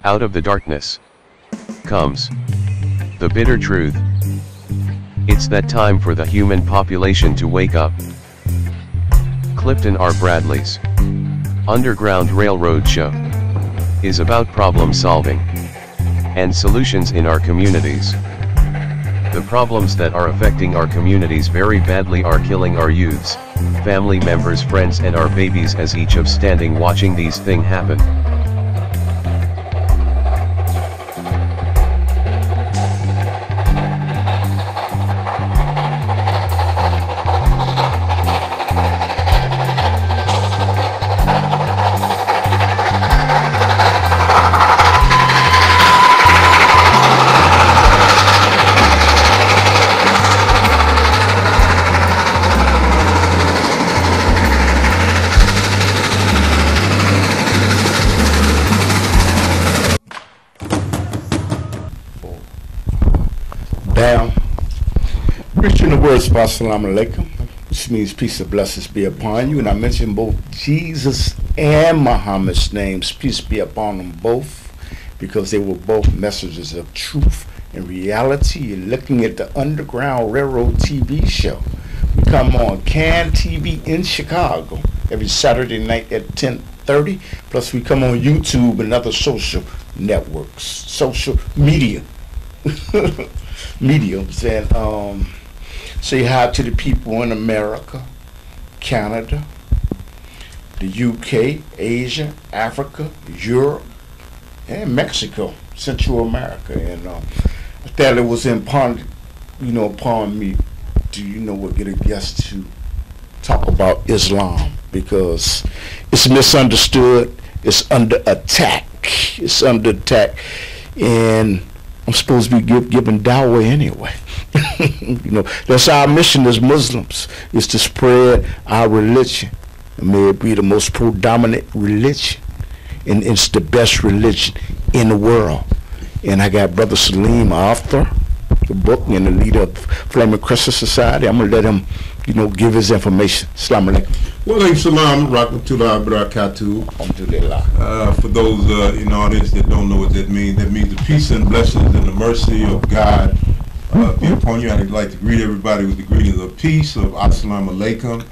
Out of the darkness comes the bitter truth. It's that time for the human population to wake up. Clifton R. Bradley's Underground Railroad Show is about problem solving and solutions in our communities. The problems that are affecting our communities very badly are killing our youths, family members, friends and our babies as each of standing watching these things happen. Preaching the words, Assalamu alaikum, which means peace and blessings be upon you. And I mentioned both Jesus and Muhammad's names, peace be upon them both, because they were both messages of truth and reality. You're looking at the Underground Railroad TV show. We come on CAN TV in Chicago every Saturday night at 10:30. Plus we come on YouTube and other social networks, social media. mediums. And say hi to the people in America, Canada, the UK, Asia, Africa, Europe, and Mexico, Central America. And I thought it was upon me to, get a guest to talk about Islam, because it's misunderstood, it's under attack, and I'm supposed to be giving dawah anyway. That's our mission as Muslims, is to spread our religion. And may it be the most predominant religion, and it's the best religion in the world. And I got Brother Salim, author the book and the leader of Flaming Crescent Society. I'm gonna let him, give his information. Assalamu alaikum. Wa alaikum salam, rahmatullahi wa barakatuh. Alhamdulillah. For those in the audience that don't know what that means the peace and blessings and the mercy of God be upon you. I'd like to greet everybody with the greetings of peace, of Assalamu alaikum.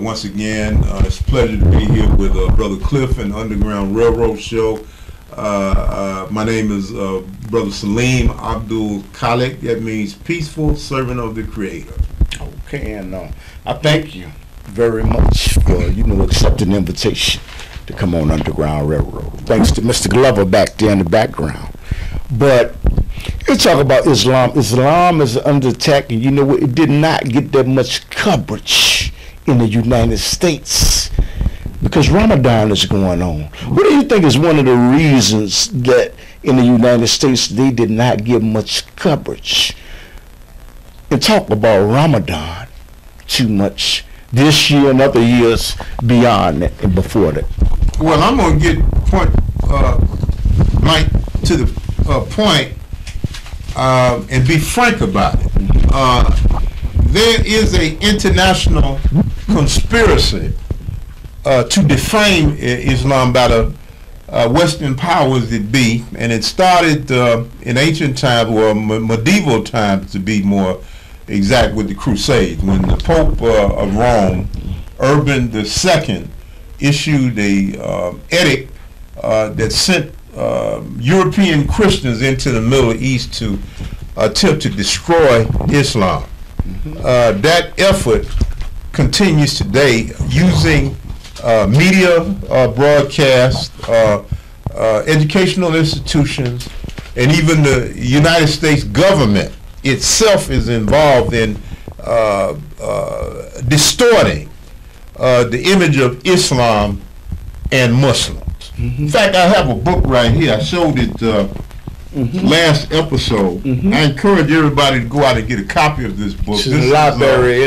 Once again, it's a pleasure to be here with Brother Cliff and the Underground Railroad Show. My name is Brother Salim Abdul Khalik. That means peaceful servant of the Creator. Okay, and I thank you very much for accepting the invitation to come on Underground Railroad. Thanks to Mr. Glover back there in the background. But let's talk about Islam. Islam is under attack, and it did not get that much coverage in the United States because Ramadan is going on. What do you think is one of the reasons that in the United States they did not get much coverage and talk about Ramadan too much this year and other years beyond that and before that? Well, I'm going to get right to the point and be frank about it. There is an international conspiracy to defame Islam by the Western powers that be, and it started in ancient times, or medieval times to be more exact, with the Crusades, when the Pope of Rome, Urban II, issued a edict that sent European Christians into the Middle East to attempt to destroy Islam. That effort continues today using media broadcast, educational institutions, and even the United States government itself is involved in distorting the image of Islam and Muslims. In fact, I have a book right here. I showed it last episode. I encourage everybody to go out and get a copy of this book. This is in the library.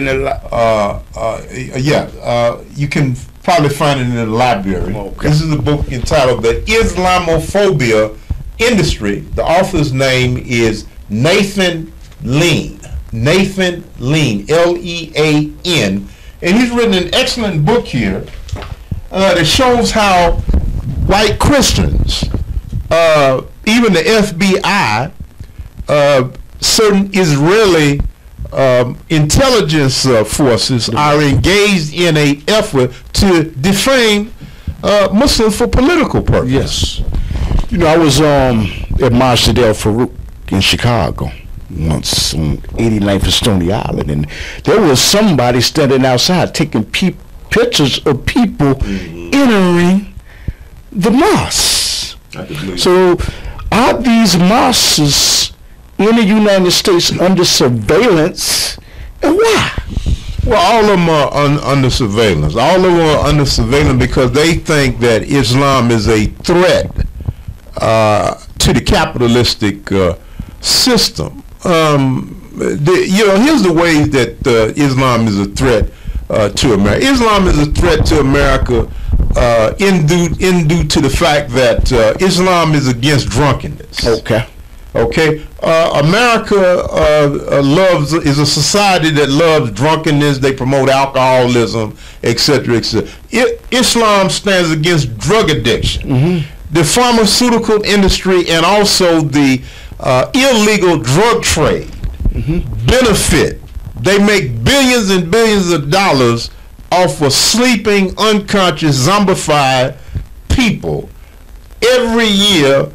You can probably find it in the library. Okay. This is a book entitled "The Islamophobia Industry." The author's name is Nathan Lean. Nathan Lean, L-E-A-N, and he's written an excellent book here that shows how white Christians even the FBI, certain Israeli intelligence forces are engaged in an effort to defame Muslims for political purposes. Yes. You know, I was at Masjid Al Farouk in Chicago once on 89th and Stony Island, and there was somebody standing outside taking pictures of people entering the mosque. So are these mosques in the United States under surveillance, and why? Well, all of them are under surveillance. All of them are under surveillance because they think that Islam is a threat to the capitalistic system. Here's the ways that Islam is a threat to America. Islam is a threat to America in due to the fact that Islam is against drunkenness. Okay. America is a society that loves drunkenness. They promote alcoholism, etc., etc. Islam stands against drug addiction, the pharmaceutical industry, and also the illegal drug trade benefit. They make billions and billions of dollars off of sleeping, unconscious, zombified people every year,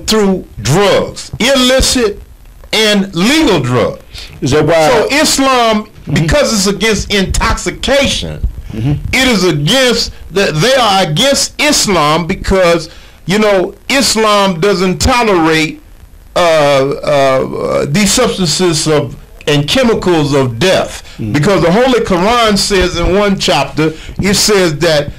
through drugs, illicit and legal drugs. Is that why? So Islam, because it's against intoxication, it is against they are against Islam because Islam doesn't tolerate these substances and chemicals of death, because the Holy Quran says in one chapter, it says that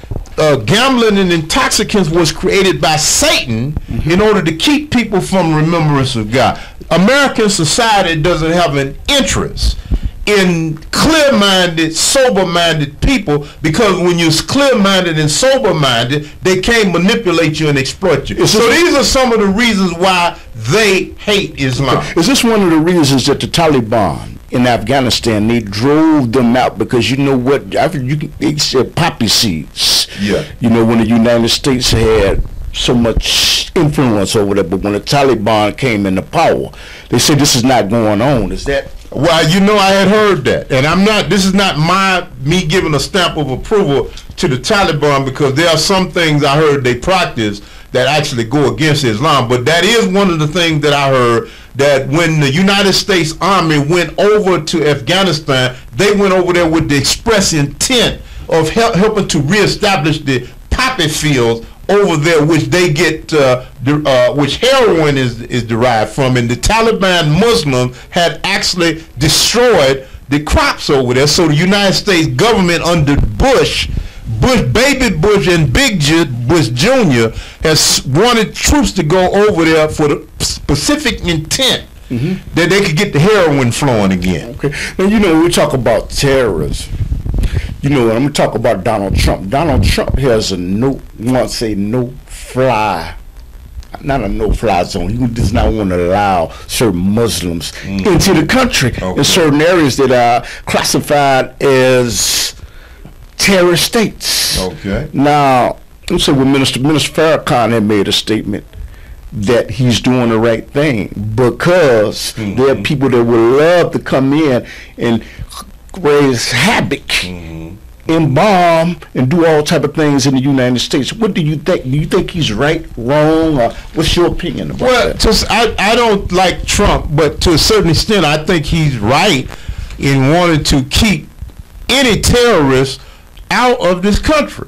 gambling and intoxicants was created by Satan in order to keep people from remembrance of God. American society doesn't have an interest in clear-minded, sober-minded people, because when you're clear-minded and sober-minded, they can't manipulate you and exploit you. So these are some of the reasons why they hate Islam. Is this one of the reasons that the Taliban in Afghanistan, they drove them out? Because you know what, they said poppy seeds. Yeah. When the United States had so much influence over there, but when the Taliban came into power, they said this is not going on. Is that? Well, I had heard that, and this is not me giving a stamp of approval to the Taliban, because there are some things I heard they practice that actually go against Islam. But that is one of the things that I heard, that when the United States Army went over to Afghanistan, they went over there with the express intent of helping to reestablish the poppy fields over there, which they get, which heroin is derived from, and the Taliban Muslims had actually destroyed the crops over there. So the United States government under Baby Bush and Big Bush Jr. has wanted troops to go over there for the specific intent that they could get the heroin flowing again. Okay. Now, we talk about terrorism. I'm going to talk about Donald Trump. Donald Trump has a no-fly zone. He does not want to allow certain Muslims into the country in certain areas that are classified as terrorist states. Okay. Now, I'm saying when Minister Farrakhan had made a statement that he's doing the right thing, because there are people that would love to come in and raise havoc and bomb and do all type of things in the United States. What do you think? Do you think he's right, wrong, or what's your opinion about that? I don't like Trump, but to a certain extent, I think he's right in wanting to keep any terrorists out of this country.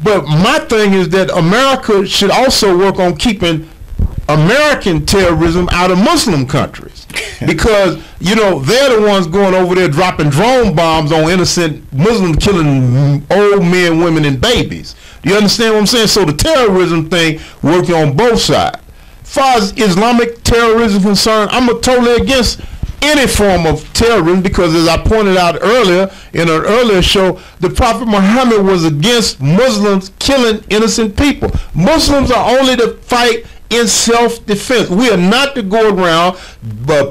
But my thing is that America should also work on keeping American terrorism out of Muslim countries, because they're the ones going over there dropping drone bombs on innocent Muslims, killing old men, women, and babies. Do you understand what I'm saying? So the terrorism thing working on both sides. As far as Islamic terrorism is concerned, I'm totally against any form of terrorism, because as I pointed out earlier in an earlier show, the Prophet Muhammad was against Muslims killing innocent people. Muslims are only to fight in self-defense. We are not to go around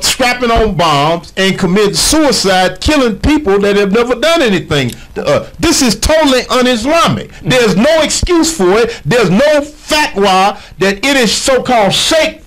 strapping on bombs and committing suicide, killing people that have never done anything to us. This is totally un-Islamic. There's no excuse for it. There's no fatwa that it is so-called sheikh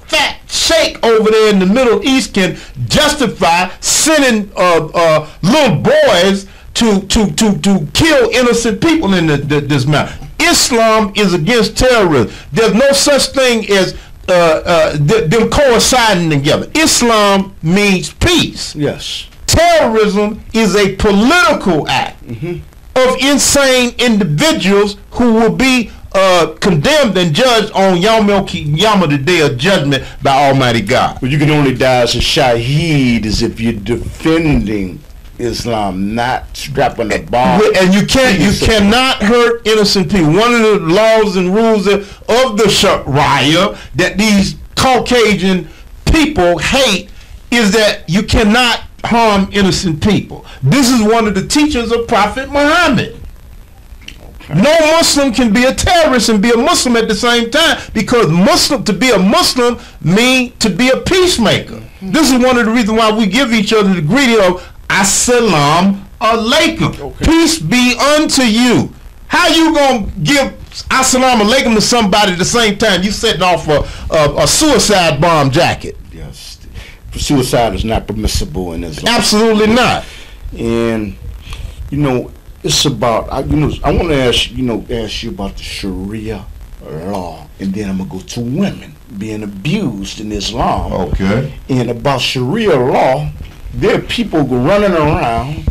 over there in the Middle East can justify sending little boys to kill innocent people in this matter. Islam is against terrorism. There's no such thing as them coinciding together. Islam means peace. Yes. Terrorism is a political act of insane individuals who will be condemned and judged on Yawm the day of judgment by Almighty God. But you can only die as a shaheed as if you're defending Islam, not strapping a bomb. And you cannot hurt innocent people. One of the laws and rules of the Sharia that these Caucasian people hate is that you cannot harm innocent people. This is one of the teachings of Prophet Muhammad. No Muslim can be a terrorist and be a Muslim at the same time, because to be a Muslim means to be a peacemaker. This is one of the reasons why we give each other the greeting of Assalamu alaikum. Peace be unto you. How you gonna give Assalamu alaikum to somebody at the same time you setting off a suicide bomb jacket? Yes. Suicide is not permissible in Islam. Absolutely not. And it's about I want to ask you about the Sharia law, and then I'm gonna go to women being abused in Islam. Okay. And about Sharia law, there are people running around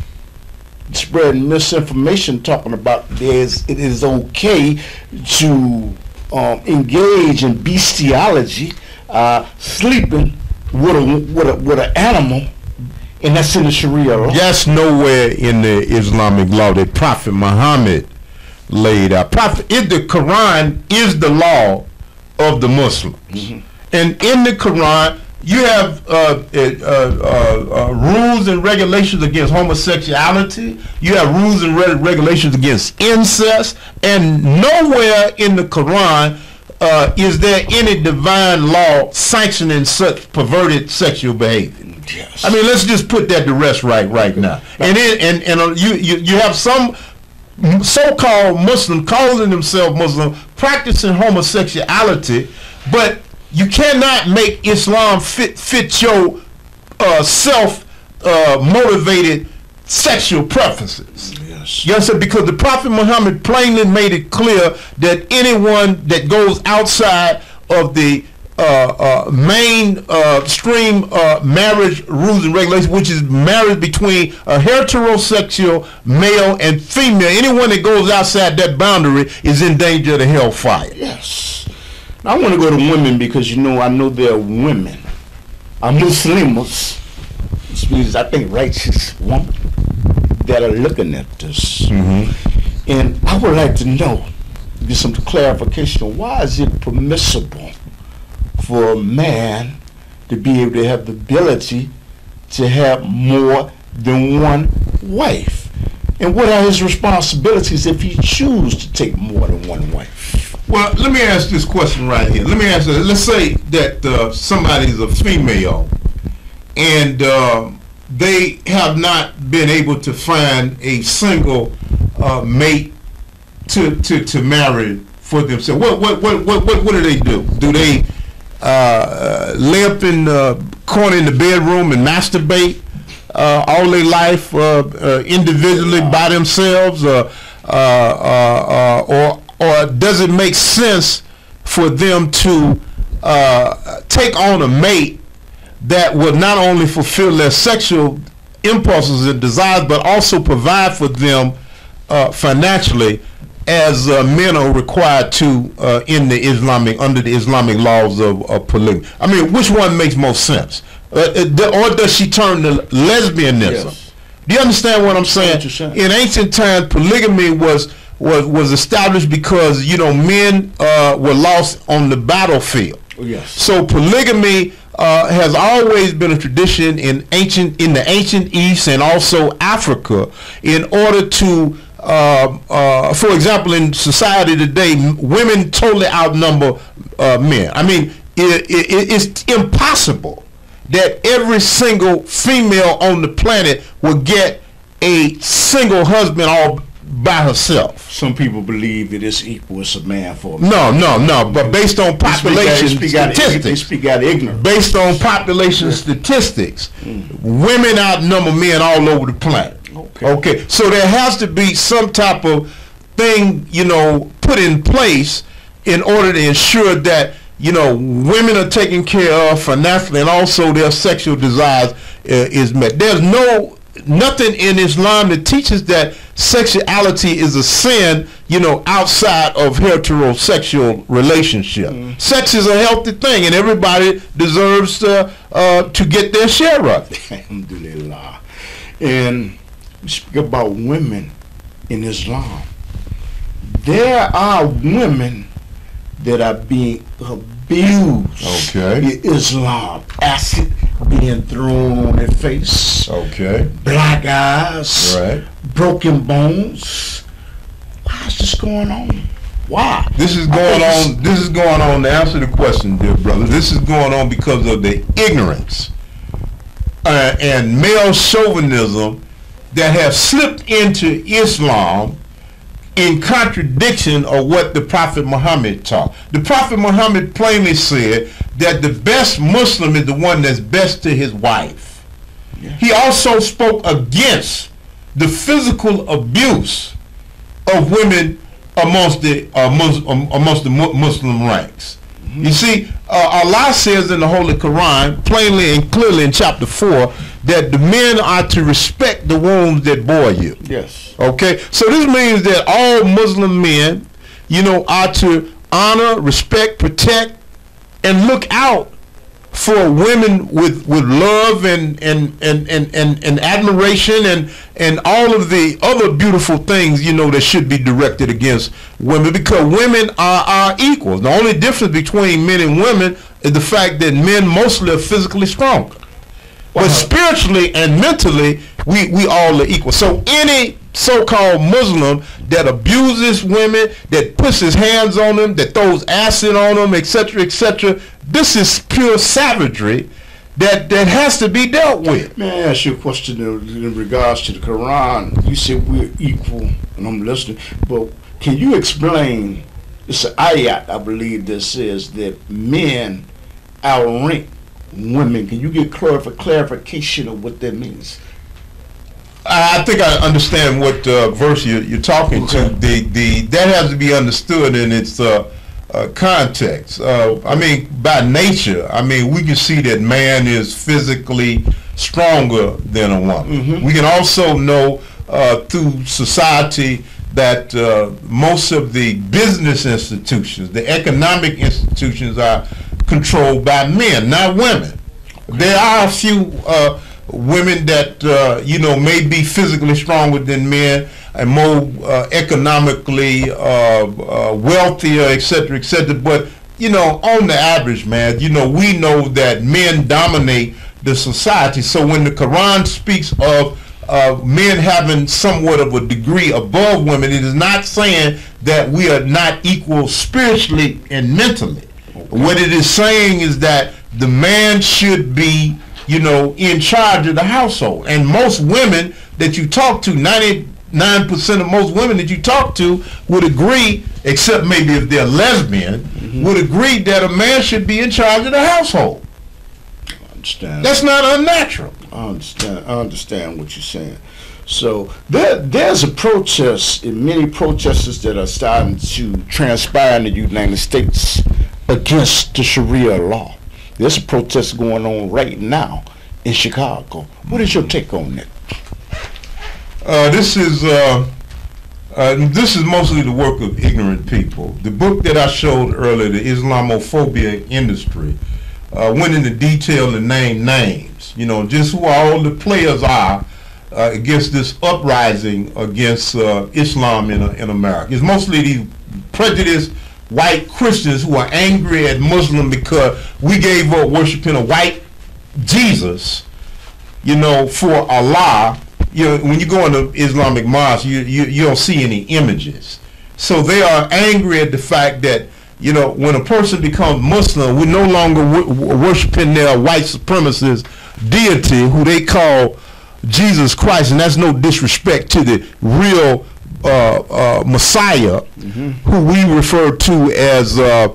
spreading misinformation, talking about it is okay to engage in bestiality, sleeping with an animal, and that's in the Sharia law. That's nowhere in the Islamic law that Prophet Muhammad laid out. The Quran is the law of the Muslims, and in the Quran you have rules and regulations against homosexuality. You have rules and regulations against incest, and nowhere in the Quran is there any divine law sanctioning such perverted sexual behavior. Yes. I mean, let's just put that to rest right now. And you have some so-called Muslim calling themselves Muslim practicing homosexuality, but you cannot make Islam fit your self-motivated sexual preferences. Yes. Yes, sir, because the Prophet Muhammad plainly made it clear that anyone that goes outside of the mainstream marriage rules and regulations, which is marriage between a heterosexual male and female, anyone that goes outside that boundary is in danger of the hellfire. Yes. Now, I want to go to women because I know there are women, Muslims, which means I think righteous women, that are looking at this. And I would like to know, get some clarification, why is it permissible for a man to be able to have the ability to have more than one wife? And what are his responsibilities if he chooses to take more than one wife? Well, let me ask this question right here. Let's say that somebody is a female and they have not been able to find a single mate to marry for themselves. What do they do? Do they lay up in the corner in the bedroom and masturbate all their life individually by themselves, or does it make sense for them to take on a mate that will not only fulfill their sexual impulses and desires, but also provide for them financially, as men are required to under the Islamic laws of polygamy? I mean, which one makes most sense? Or does she turn to lesbianism? Yes. Do you understand what I'm saying? In ancient times, polygamy was established because men were lost on the battlefield. Yes. So polygamy has always been a tradition in the ancient East and also Africa, in order to for example, in society today, women totally outnumber men. I mean, it's impossible that every single female on the planet will get a single husband all by herself. Some people believe it is equal as a man for a No. But based on population statistics, they speak out of ignorance. Based on population statistics, women outnumber men all over the planet. Okay. So there has to be some type of thing, put in place in order to ensure that, women are taken care of financially and also their sexual desires is met. There's nothing in Islam that teaches that sexuality is a sin, outside of heterosexual relationship. Sex is a healthy thing, and everybody deserves to get their share of it. Alhamdulillah. And we speak about women in Islam. There are women that are being abused in Islam. Acid being thrown on their face. Black eyes. Broken bones. Why is this going on? Why? This is going on to answer the question, dear brother. This is going on because of the ignorance and male chauvinism that have slipped into Islam in contradiction of what the Prophet Muhammad taught. The Prophet Muhammad plainly said that the best Muslim is the one that's best to his wife. He also spoke against the physical abuse of women amongst the Muslim ranks. You see, Allah says in the Holy Quran, plainly and clearly in chapter 4, that the men are to respect the wombs that bore you. Yes. Okay? So this means that all Muslim men, are to honor, respect, protect, and look out for women with love and admiration and all of the other beautiful things, that should be directed against women, because women are equals. The only difference between men and women is the fact that men mostly are physically stronger. But spiritually and mentally, we all are equal. So any so-called Muslim that abuses women, that puts his hands on them, that throws acid on them, etc., etc., this is pure savagery that has to be dealt with. May I ask you a question in regards to the Quran? You said we're equal, and I'm listening, but can you explain, it's an ayat, I believe, that says that men outrank women. Can you get clarification of what that means? I think I understand what verse you're talking to. That has to be understood in its context. By nature, we can see that man is physically stronger than a woman. We can also know through society that most of the business institutions, the economic institutions, are controlled by men, not women. There are a few women that may be physically stronger than men and more economically wealthier, etc., etc. But on the average, man, we know that men dominate the society. So when the Quran speaks of men having somewhat of a degree above women, it is not saying that we are not equal spiritually and mentally. What it is saying is that the man should be, in charge of the household. And most women that you talk to, 99% of most women that you talk to would agree, except maybe if they're lesbian, would agree that a man should be in charge of the household. I understand. That's not unnatural. I understand what you're saying. So there's a protest, and many protesters that are starting to transpire in the United States against the Sharia law. There's a protest going on right now in Chicago. What is your take on that? This is mostly the work of ignorant people. The book that I showed earlier, The Islamophobia Industry, went into detail and named names, just who all the players are against this uprising against Islam in America. It's mostly these prejudiced white Christians who are angry at Muslims because we gave up worshiping a white Jesus, for Allah. When you go into Islamic mosques, you don't see any images. So they are angry at the fact that you know, when a person becomes Muslim, we're no longer worshiping their white supremacist deity who they call Jesus Christ, and that's no disrespect to the real Messiah, who we refer to as the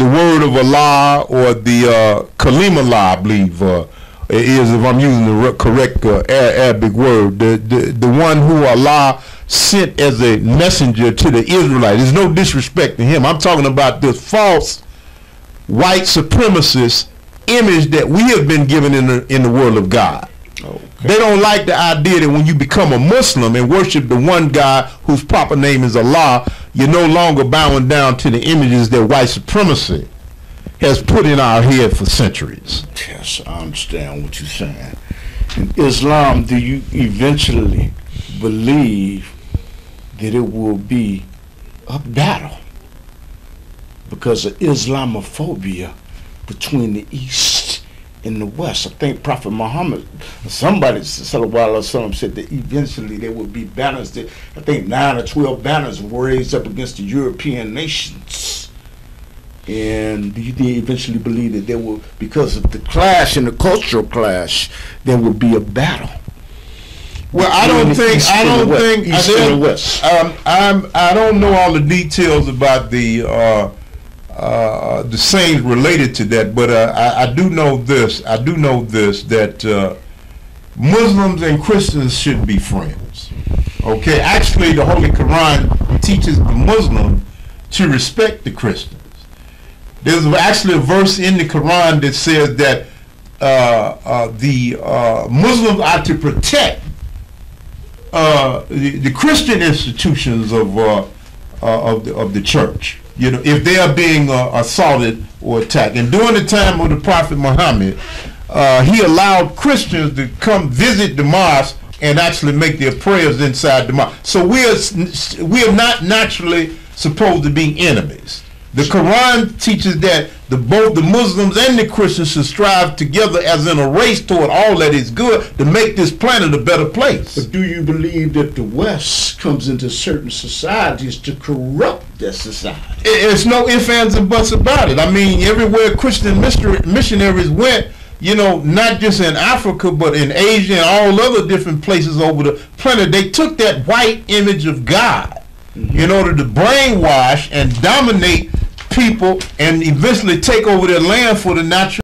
word of Allah, or the Kalim Allah, I believe is, if I'm using the correct Arabic word, the one who Allah sent as a messenger to the Israelites. There's no disrespect to him. I'm talking about this false white supremacist image that we have been given in the world of God. Okay. They don't like the idea that when you become a Muslim and worship the one God whose proper name is Allah, you're no longer bowing down to the images that white supremacy has put in our head for centuries. Yes, I understand what you're saying. In Islam, do you eventually believe that it will be a battle because of Islamophobia between the East and the West? I think Prophet Muhammad, somebody, sallallahu alaihi wasallam, said that eventually there will be banners. That I think 9 or 12 banners were raised up against the European nations. And do you eventually believe that there will, because of the clash and the cultural clash, there will be a battle? Well, I don't think I don't know all the details about the sayings related to that, but I do know this. I do know this, that Muslims and Christians should be friends. Okay, actually, the Holy Quran teaches the Muslim to respect the Christians. There's actually a verse in the Quran that says that the Muslims are to protect the Christian institutions of the church, you know, if they are being assaulted or attacked. And during the time of the Prophet Muhammad, he allowed Christians to come visit the mosque and actually make their prayers inside the mosque. So we are not naturally supposed to be enemies. The Quran teaches that both the Muslims and the Christians should strive together as in a race toward all that is good to make this planet a better place. But do you believe that the West comes into certain societies to corrupt their society? It's no ifs, ands, and buts about it. I mean, everywhere Christian missionaries went, you know, not just in Africa, but in Asia and all other different places over the planet, they took that white image of God in order to brainwash and dominate people and eventually take over their land for the natural